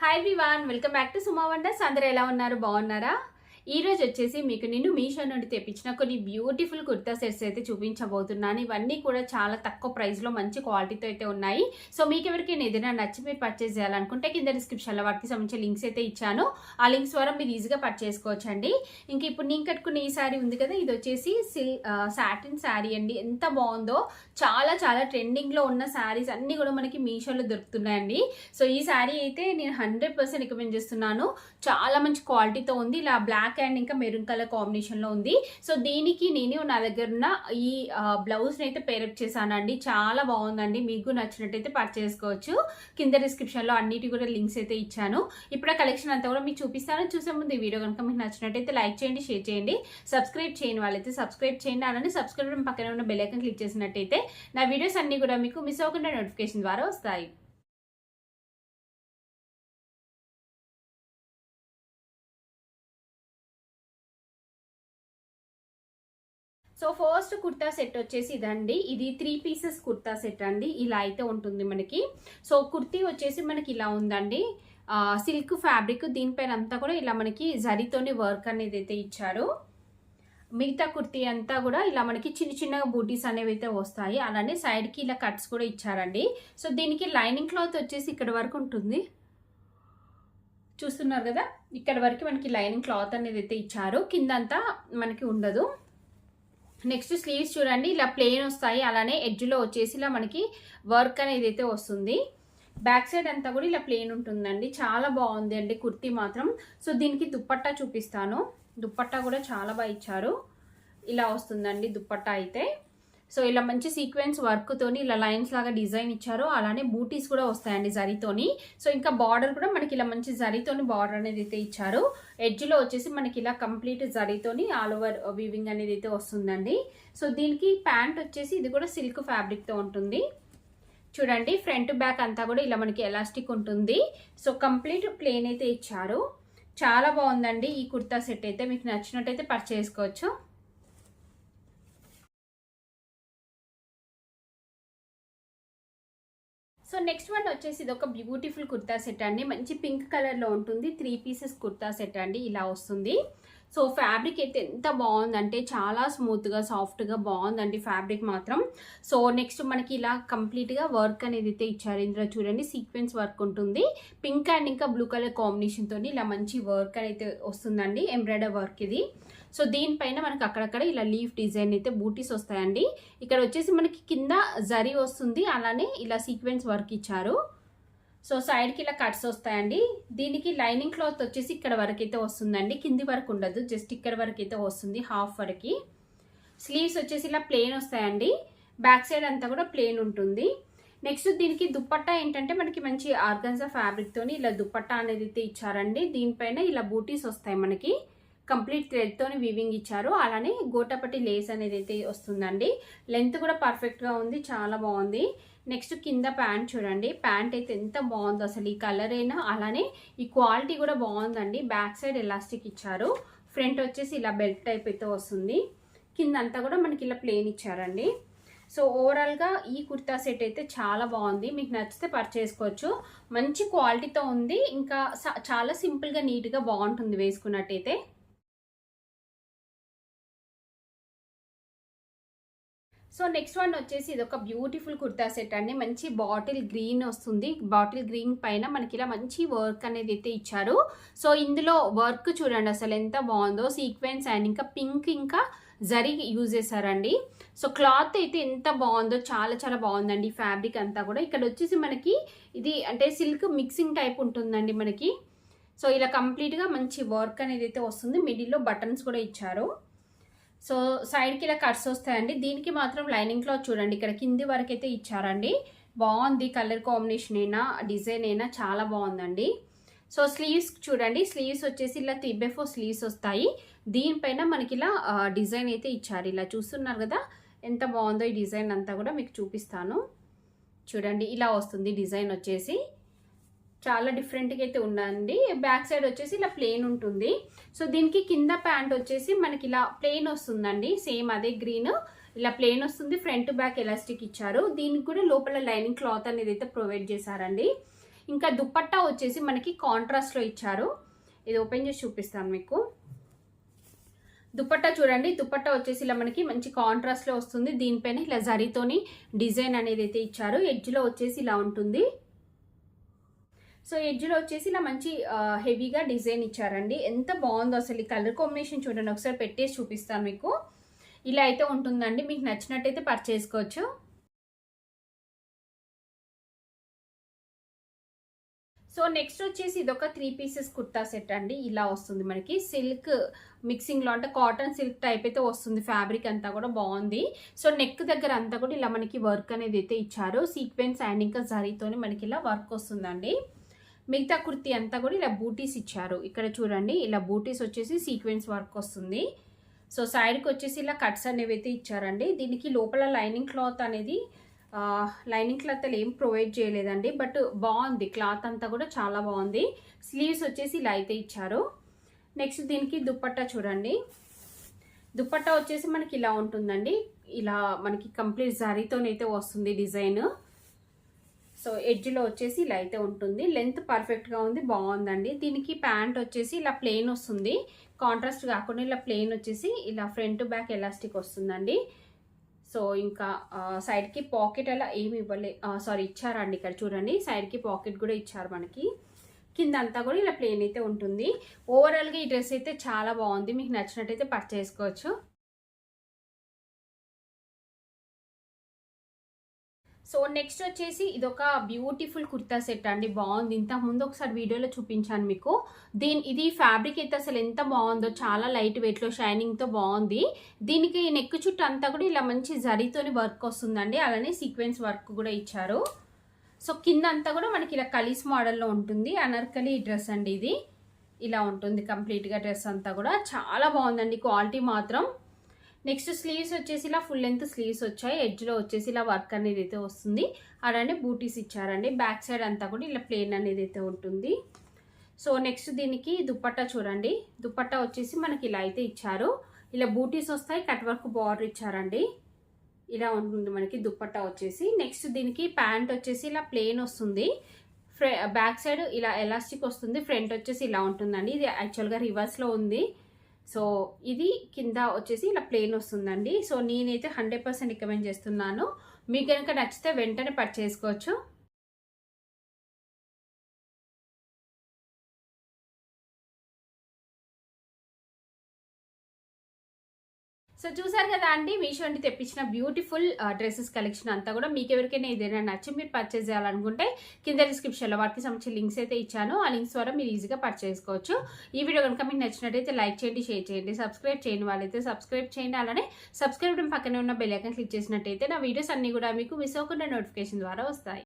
Hi everyone, welcome back to Suma wonders. అందరూ ఎలా ఉన్నారు? బాగున్నారా? ఈ రోజు వచ్చేసి మీకు నేను మీషో నుండి తెప్పించిన కొన్ని బ్యూటిఫుల్ కుర్తా సెట్స్ అయితే చూపించబోతున్నాను. ఇవన్నీ కూడా చాలా తక్కువ ప్రైస్లో మంచి క్వాలిటీతో అయితే ఉన్నాయి. సో మీకు ఎవరికైనా ఏదైనా నచ్చి మీరు పర్చేస్ చేయాలనుకుంటే కింద డిస్క్రిప్షన్లో వాటికి సంబంధించిన లింక్స్ అయితే ఇచ్చాను. ఆ లింక్స్ ద్వారా మీరు ఈజీగా పర్చేస్ చేసుకోవచ్చండి. ఇంక ఇప్పుడు నేను కట్టుకున్న ఈ శారీ ఉంది కదా, ఇది వచ్చేసి సాటిన్ శారీ అండి. ఎంత బాగుందో, చాలా చాలా ట్రెండింగ్లో ఉన్న శారీస్ అన్నీ కూడా మనకి మీషోలో దొరుకుతున్నాయండి. సో ఈ శారీ అయితే నేను 100% రికమెండ్ చేస్తున్నాను. చాలా మంచి క్వాలిటీతో ఉంది. ఇలా బ్లాక్ అండ్ ఇంకా మెరూన్ కలర్ కాంబినేషన్ లో ఉంది. సో దీనికి నేను నా దగ్గర ఉన్న ఈ బ్లౌజ్ ని అయితే పేరప్ చేశానండి. చాలా బాగుందండి. మీకు నచ్చినట్టయితే పర్చేస్ చేసుకోవచ్చు. కింద డిస్క్రిప్షన్ లో అన్నిటి కూడా లింక్స్ అయితే ఇచ్చాను. ఇప్పుడు ఆ కలెక్షన్ అంతా కూడా మీకు చూపిస్తాను. చూసే ముందు ఈ వీడియో కనుక మీకు నచ్చినట్టయితే లైక్ చేయండి, షేర్ చేయండి. సబ్స్క్రైబ్ చేయని వాళ్ళైతే సబ్స్క్రైబ్ చేయండి. అలానే సబ్స్క్రైబ్ పక్కన ఉన్న బెల్ ఐకాన్ క్లిక్ చేసినట్టయితే నా వీడియోస్ అన్ని కూడా మీకు మిస్ అవ్వకుండా నోటిఫికేషన్ ద్వారా వస్తాయి. సో ఫస్ట్ కుర్తా సెట్ వచ్చేసి ఇదండి. ఇది 3 పీసెస్ కుర్తా సెట్ అండి. ఇలా అయితే ఉంటుంది మనకి. సో కుర్తీ వచ్చేసి మనకి ఇలా ఉందండి. సిల్క్ ఫ్యాబ్రిక్, దీనిపైన అంతా కూడా ఇలా మనకి జరీతోని వర్క్ అనేది అయితే ఇచ్చారు. మిగతా కుర్తీ అంతా కూడా ఇలా మనకి చిన్న చిన్నగా బూటీస్ అనేవి అయితే వస్తాయి. అలానే సైడ్కి ఇలా కట్స్ కూడా ఇచ్చారండి. సో దీనికి లైనింగ్ క్లాత్ వచ్చేసి ఇక్కడ వరకు ఉంటుంది. చూస్తున్నారు కదా, ఇక్కడ వరకు మనకి లైనింగ్ క్లాత్ అనేది అయితే ఇచ్చారు. కిందంతా మనకి ఉండదు. నెక్స్ట్ స్లీవ్స్ చూడండి, ఇలా ప్లెయిన్ వస్తాయి. అలానే ఎడ్జ్లో వచ్చేసి ఇలా మనకి వర్క్ అనేది అయితే వస్తుంది. బ్యాక్ సైడ్ అంతా కూడా ఇలా ప్లెయిన్ ఉంటుందండి. చాలా బాగుంది అండి కుర్తీ మాత్రం. సో దీనికి దుప్పట్టా చూపిస్తాను. దుప్పట్టా కూడా చాలా బాగా ఇచ్చారు. ఇలా వస్తుందండి దుప్పట్టా అయితే. సో ఇలా మంచి సీక్వెన్స్ వర్క్ తోని ఇలా లైన్స్ లాగా డిజైన్ ఇచ్చారు. అలానే బూటీస్ కూడా వస్తాయండి జరీతోని. సో ఇంకా బార్డర్ కూడా మనకి ఇలా మంచి జరీతోని బార్డర్ అనేది అయితే ఇచ్చారు. ఎడ్జ్ లో వచ్చేసి మనకి ఇలా కంప్లీట్ జరీతోని ఆల్ ఓవర్ వీవింగ్ అనేది అయితే వస్తుందండి. సో దీనికి ప్యాంట్ వచ్చేసి ఇది కూడా సిల్క్ ఫ్యాబ్రిక్ తో ఉంటుంది. చూడండి, ఫ్రంట్ బ్యాక్ అంతా కూడా ఇలా మనకి ఎలాస్టిక్ ఉంటుంది. సో కంప్లీట్ ప్లేన్ అయితే ఇచ్చారు. చాలా బాగుందండి ఈ కుర్తా సెట్ అయితే. మీకు నచ్చినట్టయితే పర్చేస్ చేసుకోవచ్చు. సో నెక్స్ట్ వన్ వచ్చేసి ఇది ఒక బ్యూటిఫుల్ కుర్తా సెట్ అండి. మంచి పింక్ కలర్ లో ఉంటుంది. 3 పీసెస్ కుర్తా సెట్ అండి. ఇలా వస్తుంది. సో ఫ్యాబ్రిక్ అయితే ఎంత బాగుందంటే చాలా స్మూత్ గా సాఫ్ట్ గా బాగుందండి ఫ్యాబ్రిక్ మాత్రం. సో నెక్స్ట్ మనకి ఇలా కంప్లీట్ గా వర్క్ అనేది అయితే ఇచ్చారు. ఇందులో చూడండి సీక్వెన్స్ వర్క్ ఉంటుంది. పింక్ అండ్ ఇంకా బ్లూ కలర్ కాంబినేషన్ తోని ఇలా మంచి వర్క్ అయితే వస్తుందండి. ఎంబ్రాయిడరీ వర్క్ ఇది. సో దీనిపైన మనకి అక్కడక్కడ ఇలా లీఫ్ డిజైన్ అయితే బూటీస్ వస్తాయండి. ఇక్కడ వచ్చేసి మనకి కింద జరీ వస్తుంది. అలానే ఇలా సీక్వెన్స్ వర్క్ ఇచ్చారు. సో సైడ్కి ఇలా కట్స్ వస్తాయండి. దీనికి లైనింగ్ క్లాత్ వచ్చేసి ఇక్కడ వరకు అయితే వస్తుందండి. కింది వరకు ఉండదు, జస్ట్ ఇక్కడ వరకు అయితే వస్తుంది, హాఫ్ వరకు. స్లీవ్స్ వచ్చేసి ఇలా ప్లెయిన్ వస్తాయండి. బ్యాక్ సైడ్ అంతా కూడా ప్లెయిన్ ఉంటుంది. నెక్స్ట్ దీనికి దుప్పట్టా ఏంటంటే మనకి మంచి ఆర్గన్జా ఫ్యాబ్రిక్ తోని ఇలా దుప్పట్టా అనేది అయితే ఇచ్చారండి. దీనిపైన ఇలా బూటీస్ వస్తాయి మనకి. కంప్లీట్ థ్రెడ్ తోని వీవింగ్ ఇచ్చారు. అలానే గోటాపట్టి లేస్ అనేది అయితే వస్తుందండి. లెంత్ కూడా పర్ఫెక్ట్ గా ఉంది, చాలా బాగుంది. నెక్స్ట్ కింద ప్యాంట్ చూడండి. ప్యాంట్ అయితే ఎంత బాగుందో అసలు. ఈ కలర్ అయినా అలానే ఈ క్వాలిటీ కూడా బాగుందండి. బ్యాక్ సైడ్ ఎలాస్టిక్ ఇచ్చారు. ఫ్రంట్ వచ్చేసి ఇలా బెల్ట్ టైప్ అయితే వస్తుంది. కింద అంతా కూడా మనకి ఇలా ప్లేన్ ఇచ్చారండి. సో ఓవరాల్ గా ఈ కుర్తా సెట్ అయితే చాలా బాగుంది. మీకు నచ్చితే పర్చేస్ చేసుకోవచ్చు. మంచి క్వాలిటీతో ఉంది. ఇంకా చాలా సింపుల్ గా నీట్ గా బాగుంటుంది వేసుకున్నట్టయితే. సో నెక్స్ట్ వన్ వచ్చేసి ఇది ఒక బ్యూటిఫుల్ కుర్తా సెట్ అండి. మంచి బాటిల్ గ్రీన్ వస్తుంది. బాటిల్ గ్రీన్ పైన మనకి ఇలా మంచి వర్క్ అనేది అయితే ఇచ్చారు. సో ఇందులో వర్క్ చూడండి అసలు ఎంత బాగుందో. సీక్వెన్స్ అండ్ ఇంకా పింక్ ఇంకా జరీ యూజ్ చేశారండి. సో క్లాత్ అయితే ఎంత బాగుందో, చాలా చాలా బాగుందండి ఫ్యాబ్రిక్ అంతా కూడా. ఇక్కడ వచ్చేసి మనకి ఇది అంటే సిల్క్ మిక్సింగ్ టైప్ ఉంటుందండి మనకి. సో ఇలా కంప్లీట్గా మంచి వర్క్ అనేది అయితే వస్తుంది. మిడిల్లో బటన్స్ కూడా ఇచ్చారు. సో సైడ్కి ఇలా కట్స్ వస్తాయండి. దీనికి మాత్రం లైనింగ్ క్లాత్ చూడండి ఇక్కడ కింది వరకు అయితే ఇచ్చారండి. బాగుంది. కలర్ కాంబినేషన్ అయినా డిజైన్ అయినా చాలా బాగుందండి. సో స్లీవ్స్ చూడండి. స్లీవ్స్ వచ్చేసి ఇలా 3/4 స్లీవ్స్ వస్తాయి. దీనిపైన మనకి ఇలా డిజైన్ అయితే ఇచ్చారు. ఇలా చూస్తున్నారు కదా ఎంత బాగుందో. ఈ డిజైన్ అంతా కూడా మీకు చూపిస్తాను. చూడండి ఇలా వస్తుంది డిజైన్ వచ్చేసి. చాలా డిఫరెంట్గా అయితే ఉందండి. బ్యాక్ సైడ్ వచ్చేసి ఇలా ప్లెయిన్ ఉంటుంది. సో దీనికి కింద ప్యాంట్ వచ్చేసి మనకి ఇలా ప్లెయిన్ వస్తుందండి. సేమ్ అదే గ్రీన్ ఇలా ప్లెయిన్ వస్తుంది. ఫ్రంట్ బ్యాక్ ఎలాస్టిక్ ఇచ్చారు. దీనికి కూడా లోపల లైనింగ్ క్లాత్ అనేది అయితే ప్రొవైడ్ చేశారండి. ఇంకా దుపట్టా వచ్చేసి మనకి కాంట్రాస్ట్లో ఇచ్చారు. ఇది ఓపెన్ చేసి చూపిస్తాను మీకు. దుపట్టా చూడండి, దుపట్టా వచ్చేసి ఇలా మనకి మంచి కాంట్రాస్ట్లో వస్తుంది. దీనిపైన ఇలా జరీతోని డిజైన్ అనేది అయితే ఇచ్చారు. ఎడ్జ్లో వచ్చేసి ఇలా ఉంటుంది. సో ఎడ్జ్లో వచ్చేసి ఇలా మంచి హెవీగా డిజైన్ ఇచ్చారండి. ఎంత బాగుందో అసలు. ఈ కలర్ కాంబినేషన్ చూడండి, ఒకసారి పెట్టేసి చూపిస్తాను మీకు. ఇలా అయితే ఉంటుందండి. మీకు నచ్చినట్టయితే పర్చేస్ చేసుకోవచ్చు. సో నెక్స్ట్ వచ్చేసి ఇదొక 3 పీసెస్ కుర్తా సెట్ అండి. ఇలా వస్తుంది మనకి. సిల్క్ మిక్సింగ్లో అంటే కాటన్ సిల్క్ టైప్ అయితే వస్తుంది. ఫ్యాబ్రిక్ అంతా కూడా బాగుంది. సో నెక్ దగ్గర అంతా కూడా ఇలా మనకి వర్క్ అనేది అయితే ఇచ్చారు. సీక్వెన్స్ అండ్ ఇంకా జరీతోని మనకి ఇలా వర్క్ వస్తుందండి. మిగతా కుర్తీ అంతా కూడా ఇలా బూటీస్ ఇచ్చారు. ఇక్కడ చూడండి, ఇలా బూటీస్ వచ్చేసి సీక్వెన్స్ వర్క్ వస్తుంది. సో సైడ్కి వచ్చేసి ఇలా కట్స్ అనేవి అయితే ఇచ్చారండి. దీనికి లోపల లైనింగ్ క్లాత్ అనేది లైనింగ్ క్లాత్ ఏం ప్రొవైడ్ చేయలేదండి, బట్ బాగుంది. క్లాత్ అంతా కూడా చాలా బాగుంది. స్లీవ్స్ వచ్చేసి ఇలా అయితే ఇచ్చారు. నెక్స్ట్ దీనికి దుపట్టా చూడండి. దుపట్టా వచ్చేసి మనకి ఇలా ఉంటుందండి. ఇలా మనకి కంప్లీట్ జరీతోనైతే వస్తుంది డిజైన్. సో ఎడ్జ్లో వచ్చేసి ఇలా అయితే ఉంటుంది. లెంత్ పర్ఫెక్ట్గా ఉంది, బాగుందండి. దీనికి ప్యాంట్ వచ్చేసి ఇలా ప్లెయిన్ వస్తుంది. కాంట్రాస్ట్ కాకుండా ఇలా ప్లెయిన్ వచ్చేసి ఇలా ఫ్రంట్ బ్యాక్ ఎలాస్టిక్ వస్తుందండి. సో ఇంకా సైడ్కి పాకెట్ అలా ఏమి ఇచ్చారండి. ఇక్కడ చూడండి, సైడ్కి పాకెట్ కూడా ఇచ్చారు మనకి. కింద అంతా కూడా ఇలా ప్లెయిన్ అయితే ఉంటుంది. ఓవరాల్గా ఈ డ్రెస్ అయితే చాలా బాగుంది. మీకు నచ్చినట్టయితే పర్చేస్ చేసుకోవచ్చు. సో నెక్స్ట్ వచ్చేసి ఇదొక బ్యూటిఫుల్ కుర్తా సెట్ అండి. బాగుంది. ఇంతకుముందు ఒకసారి వీడియోలో చూపించాను మీకు. ఇది ఫ్యాబ్రిక్ అయితే అసలు ఎంత బాగుందో, చాలా లైట్ వెయిట్లో షైనింగ్తో బాగుంది. దీనికి నెక్ చుట్టూ అంతా కూడా ఇలా మంచి జరీతోని వర్క్ వస్తుందండి. అలానే సీక్వెన్స్ వర్క్ కూడా ఇచ్చారు. సో కింద అంతా కూడా మనకి ఇలా కలీస్ మోడల్లో ఉంటుంది. అనార్కలి డ్రెస్ అండి ఇది. ఇలా ఉంటుంది కంప్లీట్గా డ్రెస్ అంతా కూడా. చాలా బాగుందండి, క్వాలిటీ మాత్రం. నెక్స్ట్ స్లీవ్స్ వచ్చేసి ఇలా ఫుల్ లెంత్ స్లీవ్స్ వచ్చాయి. ఎడ్జ్లో వచ్చేసి ఇలా వర్క్ అనేది అయితే వస్తుంది. అలానే బూటీస్ ఇచ్చారండి. బ్యాక్ సైడ్ అంతా కూడా ఇలా ప్లెయిన్ అనేది అయితే ఉంటుంది. సో నెక్స్ట్ దీనికి దుపట్టా చూడండి. దుపట్టా వచ్చేసి మనకి ఇలా అయితే ఇచ్చారు. ఇలా బూటీస్ వస్తాయి, కట్ వర్క్ బార్డర్ ఇచ్చారండి. ఇలా ఉంటుంది మనకి దుపట్టా వచ్చేసి. నెక్స్ట్ దీనికి ప్యాంట్ వచ్చేసి ఇలా ప్లెయిన్ వస్తుంది. బ్యాక్ సైడ్ ఇలా ఎలాస్టిక్ వస్తుంది. ఫ్రంట్ వచ్చేసి ఇలా ఉంటుందండి. ఇది యాక్చువల్గా రివర్స్లో ఉంది. సో ఇది కింద వచ్చేసి ఇలా ప్లెయిన్ వస్తుందండి. సో నేనైతే 100% రికమెండ్ చేస్తున్నాను. మీకు కనుక నచ్చితే వెంటనే పర్చేస్ చేసుకోవచ్చు. సో చూసారు కదా అండి, మీషో నుండి తెప్పించిన బ్యూటిఫుల్ డ్రెస్సెస్ కలెక్షన్ అంతా కూడా. మీకు ఎవరికైనా ఏదైనా నచ్చి మీరు పర్చేస్ చేయాలనుకుంటే కింద డిస్క్రిప్షన్లో వాటికి సంబంధించిన లింక్స్ అయితే ఇచ్చాను. ఆ లింక్స్ ద్వారా మీరు ఈజీగా పర్చేస్ చేసుకోవచ్చు. ఈ వీడియో కనుక మీకు నచ్చినట్టయితే లైక్ చేయండి, షేర్ చేయండి. సబ్స్క్రైబ్ చేయని వాళ్ళైతే సబ్స్క్రైబ్ చేయండి. అలానే సబ్స్క్రైబ్ పక్కనే ఉన్న బెల్ ఐకాన్ క్లిక్ చేసినట్టయితే నా వీడియోస్ అన్ని కూడా మీకు మిస్ అవ్వకుండా నోటిఫికేషన్ ద్వారా వస్తాయి.